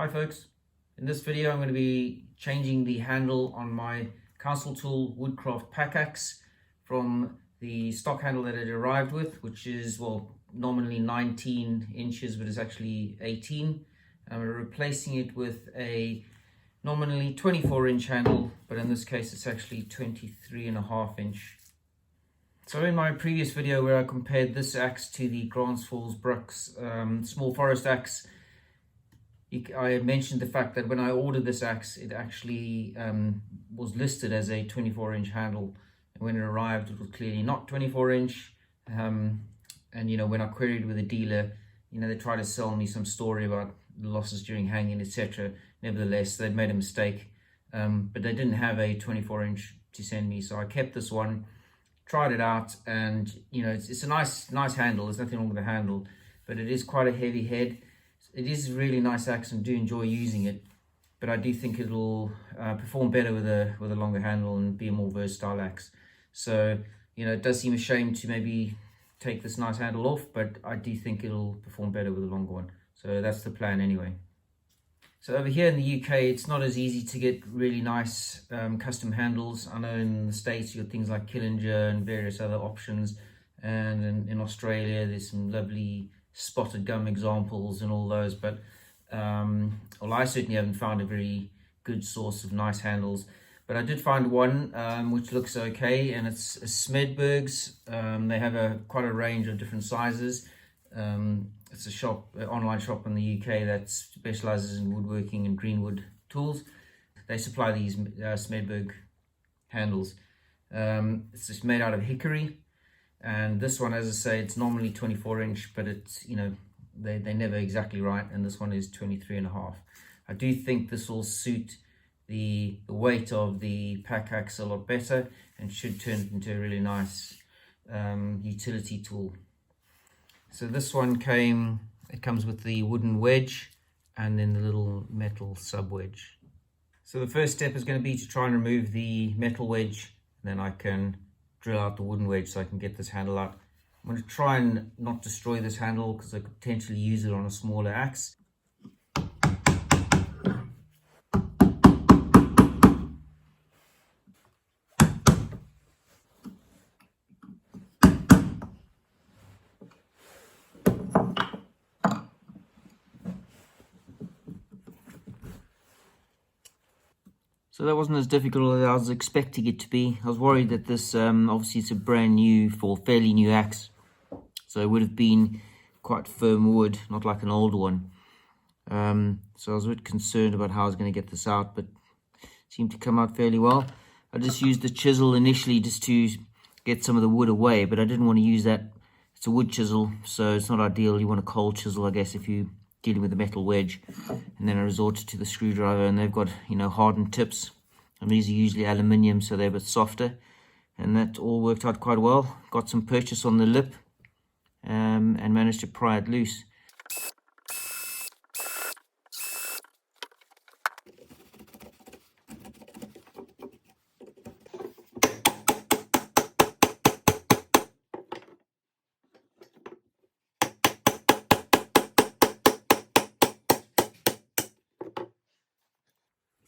Hi folks, in this video I'm going to be changing the handle on my Tool Woodcraft Pack Axe from the stock handle that it arrived with, which is, well, nominally 19 inches but it's actually 18. I'm replacing it with a nominally 24-inch handle, but in this case it's actually 23.5 inch. So in my previous video where I compared this axe to the Grants Falls Brooks small forest axe, I mentioned the fact that when I ordered this axe, it actually was listed as a 24-inch handle. And when it arrived, it was clearly not 24-inch. And when I queried with the dealer, they tried to sell me some story about the losses during hanging, etc. Nevertheless, they'd made a mistake, but they didn't have a 24-inch to send me. So I kept this one, tried it out, and it's a nice handle. There's nothing wrong with the handle, but it is quite a heavy head. It is a really nice axe and do enjoy using it, but I do think it'll perform better with a longer handle and be a more versatile axe. So it does seem a shame to maybe take this nice handle off, but I do think it'll perform better with a longer one. So that's the plan anyway. So over here in the UK, it's not as easy to get really nice custom handles. I know in the States you got things like Killinger and various other options, and in Australia there's some lovely spotted gum examples and all those, but well, I certainly haven't found a very good source of nice handles. But I did find one which looks okay, and it's a Smedbergs. They have quite a range of different sizes. It's a online shop in the UK that specializes in woodworking and greenwood tools. They supply these Smedberg handles. It's just made out of hickory. And this one, as I say, it's normally 24-inch, but it's, they're never exactly right, and this one is 23.5. I do think this will suit the weight of the pack axe a lot better and should turn it into a really nice utility tool. So this one comes with the wooden wedge and then the little metal sub wedge. So the first step is going to be to try and remove the metal wedge, and then I can drill out the wooden wedge so I can get this handle out. I'm going to try and not destroy this handle because I could potentially use it on a smaller axe. So that wasn't as difficult as I was expecting it to be. I was worried that this, obviously it's a fairly new axe, so it would have been quite firm wood, not like an old one. So I was a bit concerned about how I was going to get this out, but it seemed to come out fairly well. I just used the chisel initially just to get some of the wood away, but I didn't want to use that. It's a wood chisel, so it's not ideal. You want a cold chisel, I guess, if you're dealing with a metal wedge. And then I resorted to the screwdriver, and they've got hardened tips, and these are usually aluminium, so they're a bit softer, and that all worked out quite well. Got some purchase on the lip and managed to pry it loose.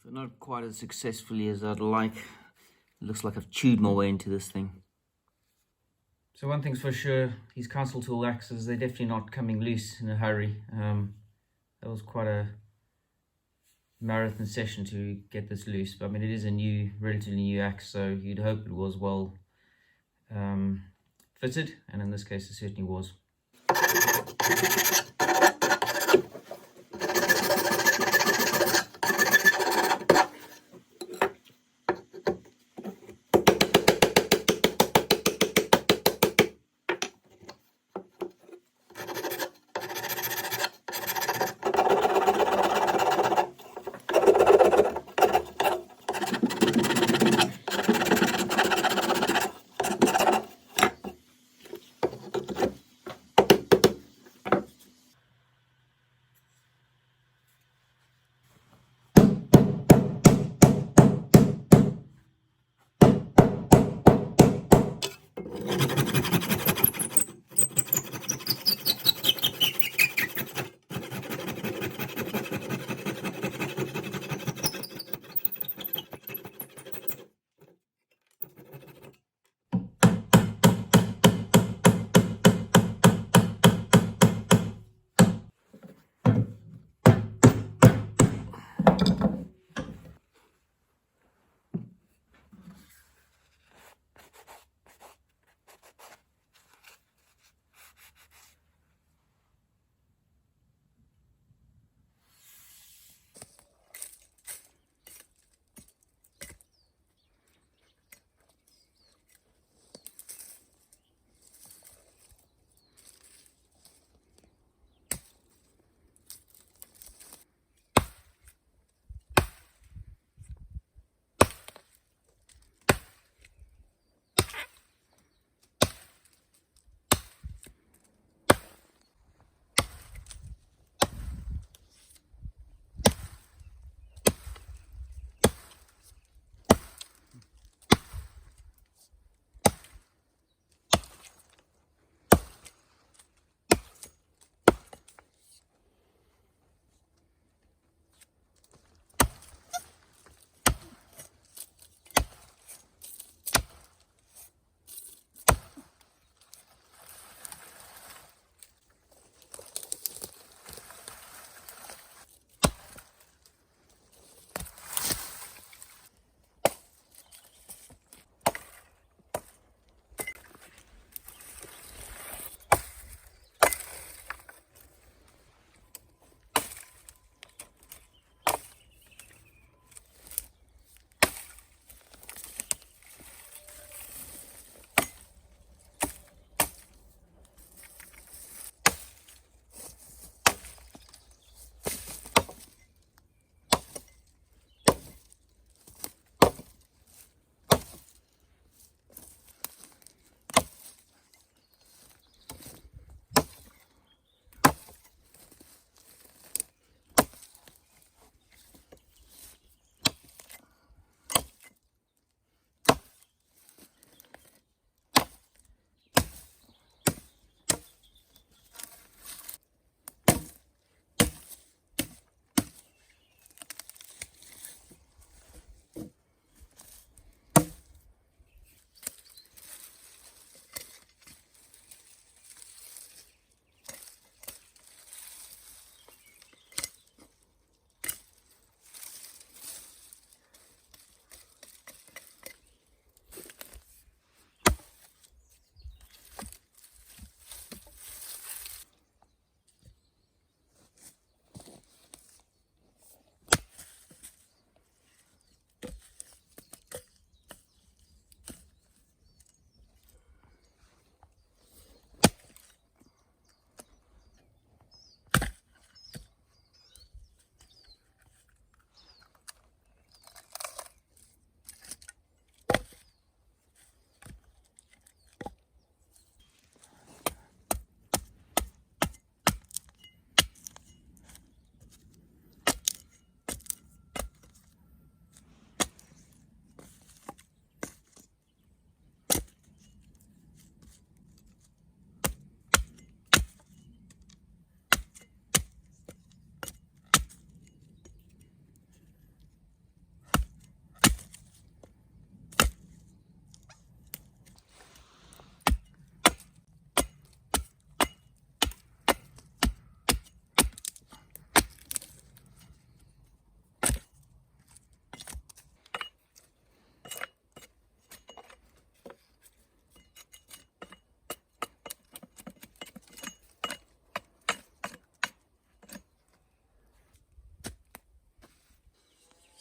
So not quite as successfully as I'd like. It looks like I've chewed my way into this thing. So one thing's for sure, these council tool axes, they're definitely not coming loose in a hurry. That was quite a marathon session to get this loose, but I mean it is a relatively new axe, so you'd hope it was well fitted, and in this case it certainly was.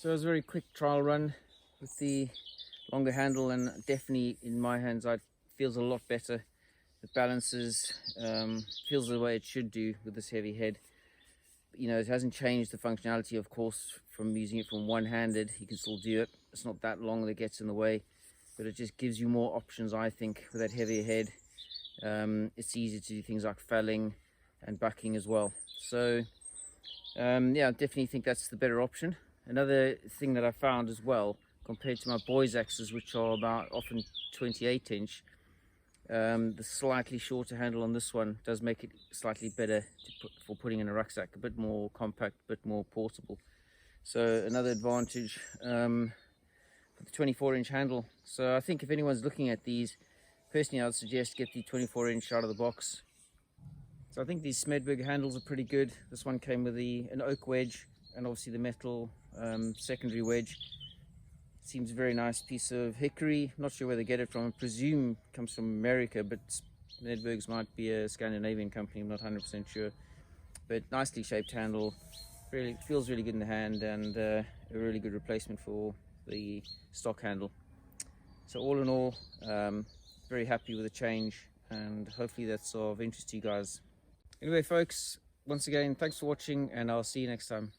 So it was a very quick trial run with the longer handle, and definitely in my hands it feels a lot better. It balances, feels the way it should do with this heavy head. You know, it hasn't changed the functionality, of course, from using it from one-handed. You can still do it. It's not that long that gets in the way, but it just gives you more options, I think, with that heavier head. It's easy to do things like felling and bucking as well. So yeah, I definitely think that's the better option. Another thing that I found as well, compared to my boys axes, which are about often 28-inch, the slightly shorter handle on this one does make it slightly better for putting in a rucksack, a bit more compact, a bit more portable. So another advantage for the 24-inch handle. So I think if anyone's looking at these, personally I'd suggest get the 24-inch out of the box. So I think these Smedberg handles are pretty good. This one came with an oak wedge and obviously the metal secondary wedge. Seems a very nice piece of hickory. Not sure where they get it from. I presume it comes from America, but Smedbergs might be a Scandinavian company. I'm not 100% sure. But nicely shaped handle. Really feels really good in the hand, and a really good replacement for the stock handle. So all in all, very happy with the change, and hopefully that's of interest to you guys. Anyway folks, once again, thanks for watching, and I'll see you next time.